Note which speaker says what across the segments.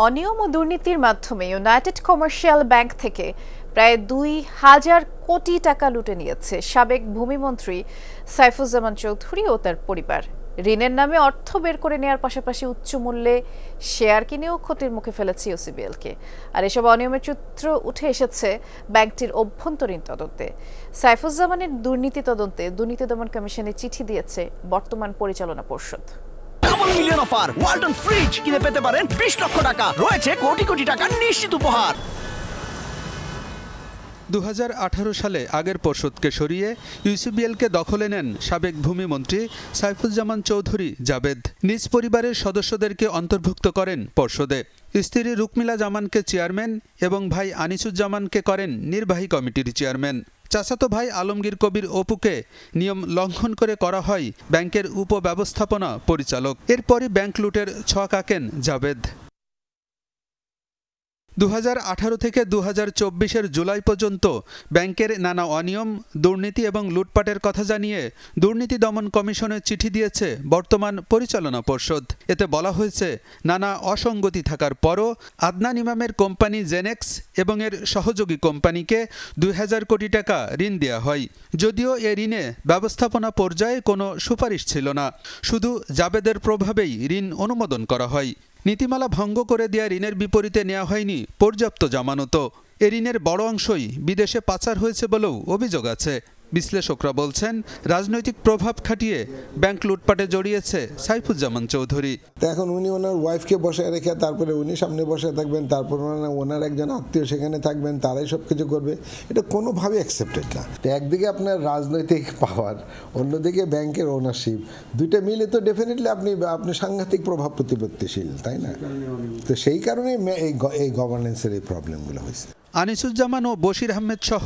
Speaker 1: অনিয়ম ও দুর্নীতির মাধ্যমে ইউনাইটেড কমার্শিয়াল ব্যাংক থেকে প্রায় ২,০০০ কোটি টাকা লুটে নিয়েছে সাবেক ভূমিমন্ত্রী সাইফুজ্জামান চৌধুরী ও তার পরিবার। ঋণের নামে অর্থ বের করে নেওয়ার পাশাপাশি উচ্চ মূল্যে শেয়ার কিনেও ক্ষতির মুখে ফেলেছে ইউসিবিএলকে। আর এসব অনিয়মের চিত্র উঠে এসেছে ব্যাংকটির অভ্যন্তরীণ তদন্তে। সাইফুজ্জামানের দুর্নীতি তদন্তে দুর্নীতি দমন কমিশনে চিঠি দিয়েছে বর্তমান পরিচালনা পর্ষদ।
Speaker 2: Double million offer Walton fridge কিনে পেতে পারেন 20 লক্ষ টাকা, রয়েছে কোটি কোটি টাকার নিশ্চিত উপহার।
Speaker 3: 2018 সালে আগের পর্ষদকে সরিয়ে ইউসিবিএলকে দখলে নেন সাবেক ভূমিমন্ত্রী সাইফুজ্জামান চৌধুরী জাবেদ। নিজ পরিবারের সদস্যদেরকে অন্তর্ভুক্ত করেন পর্ষদে। স্ত্রী রুকমিলা জামানকে চেয়ারম্যান এবং ভাই আনিসুজ্জামানকে করেন নির্বাহী কমিটির চেয়ারম্যান। চাচাতো ভাই আলমগীর কবির অপুকে নিয়ম লঙ্ঘন করে করা হয় ব্যাংকের উপব্যবস্থাপনা পরিচালক। এরপরই ব্যাংক লুটের ছক আঁকেন জাবেদ। 2018 থেকে 2024 জুলাই পর্যন্ত ব্যাংকের নানা অনিয়ম, দুর্নীতি এবং লুটপাটের কথা জানিয়ে দুর্নীতি দমন কমিশনে চিঠি দিয়েছে বর্তমান পরিচালনা পর্ষদ। এতে বলা হয়েছে, নানা অসঙ্গতি থাকার পরও আদনান ইমামের কোম্পানি জেনেক্স এবং এর সহযোগী কোম্পানিকে ২,০০০ কোটি টাকা ঋণ দেওয়া হয়। যদিও এ ঋণে ব্যবস্থাপনা পর্যায়ে কোনো সুপারিশ ছিল না, শুধু জাবেদের প্রভাবেই ঋণ অনুমোদন করা হয়। নীতিমালা ভঙ্গ করে দেওয়া ঋণের বিপরীতে নেওয়া হয়নি পর্যাপ্ত জামানত। এ ঋণের বড় অংশই বিদেশে পাচার হয়েছে বলেও অভিযোগ আছে। বিশ্লেষকরা বলছেন, রাজনৈতিক প্রভাব খাটিয়ে ব্যাংক লুটপাটে জড়িয়েছে সাইফুজ্জামান চৌধুরী।
Speaker 4: এখন উনি ওনার ওয়াইফকে বসায় রেখে তারপরে উনি সামনে বসে থাকবেন, তারপর ওনার একজন আত্মীয় সেখানে থাকবেন, তারাই সব কিছু করবে, এটা কোনোভাবে অ্যাকসেপ্টেড না। তো একদিকে আপনার রাজনৈতিক পাওয়ার, অন্যদিকে ব্যাংকের ওনারশিপ, দুইটা মিলে তো ডেফিনেটলি আপনি সাংঘাতিক প্রভাব প্রতিপত্তিশীল, তাই না? তো সেই কারণে এই গভর্নেন্সের এই প্রবলেমগুলো হয়েছে।
Speaker 3: আনিসুজ্জামান ও বশির আহমেদ সহ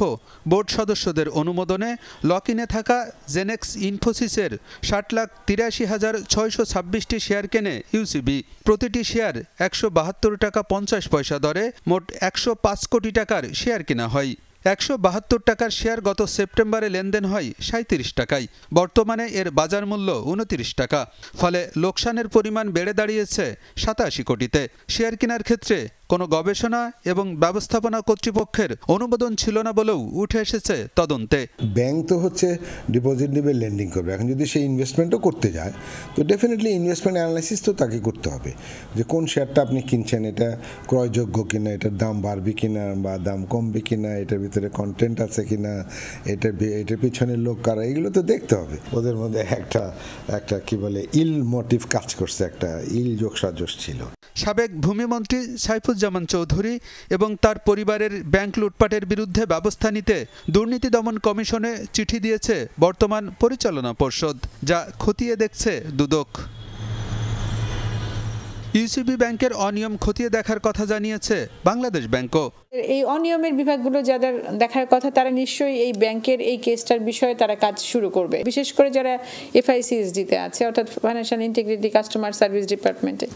Speaker 3: বোর্ড সদস্যদের অনুমোদনে লক-ইনে থাকা জেনেক্স ইনফোসিসের 60,83,626টি শেয়ার কেনে ইউসিবি। প্রতিটি শেয়ার 172 টাকা 50 পয়সা দরে মোট 105 কোটি টাকার শেয়ার কেনা হয়। 172 টাকার শেয়ার গত সেপ্টেম্বরে লেনদেন হয় 37 টাকায়। বর্তমানে এর বাজার মূল্য 29 টাকা। ফলে লোকসানের পরিমাণ বেড়ে দাঁড়িয়েছে 87 কোটিতে। শেয়ার কেনার ক্ষেত্রে কোনো গবেষণা এবং ব্যবস্থাপনা কর্তৃপক্ষের অনুমোদন ছিল না বলেও উঠে এসেছে তদন্তে।
Speaker 4: ব্যাংক তো হচ্ছে ডিপোজিট নেবে, লেন্ডিং করবে। এখন যদি সেই ইনভেস্টমেন্টও করতে যায় তো ডেফিনেটলি ইনভেস্টমেন্ট অ্যানালাইসিস তো তাকে করতে হবে, যে কোন শেয়ারটা আপনি কিনছেন, এটা ক্রয়যোগ্য কিনা, এটার দাম বাড়বে কিনা বা দাম কমবে কিনা, এটার ভিতরে কন্টেন্ট আছে কিনা, এটার পিছনের লোক কারা, এগুলো তো দেখতে হবে। ওদের মধ্যে একটা কি বলে ইল মোটিভ কাজ করছে, একটা ইল যোগসাজশ ছিল।
Speaker 3: সাবেক ভূমিমন্ত্রী সাইফুজ্জামান চৌধুরী এবং তার পরিবারের ব্যাংক লুটপাটের বিরুদ্ধে ব্যবস্থা নিতে দুর্নীতি দমন কমিশনে চিঠি দিয়েছে বর্তমান পরিচালনা পর্ষদ, যা খতিয়ে দেখছে দুদক। ইউসিবি ব্যাংকের অনিয়ম খতিয়ে দেখার কথা জানিয়েছে বাংলাদেশ ব্যাংকও।
Speaker 5: এই অনিয়মের বিভাগগুলো যাদের দেখার কথা, তারা নিশ্চয়ই এই ব্যাংকের এই কেসটার বিষয়ে তারা কাজ শুরু করবে, বিশেষ করে যারা FICSD-তে আছে, অর্থাৎ ফাইন্যান্সিয়াল ইন্টিগ্রিটি কাস্টমার সার্ভিস ডিপার্টমেন্টে,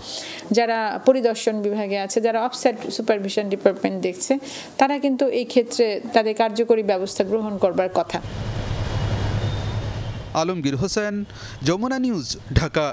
Speaker 5: যারা পরিদর্শন বিভাগে আছে, যারা অফসাইট সুপারভিশন ডিপার্টমেন্ট দেখছে, তারা কিন্তু এই ক্ষেত্রে তাদের কার্যকরী ব্যবস্থা গ্রহণ করবার কথা।
Speaker 3: আলমগীর হোসেন, যমুনা নিউজ, ঢাকা।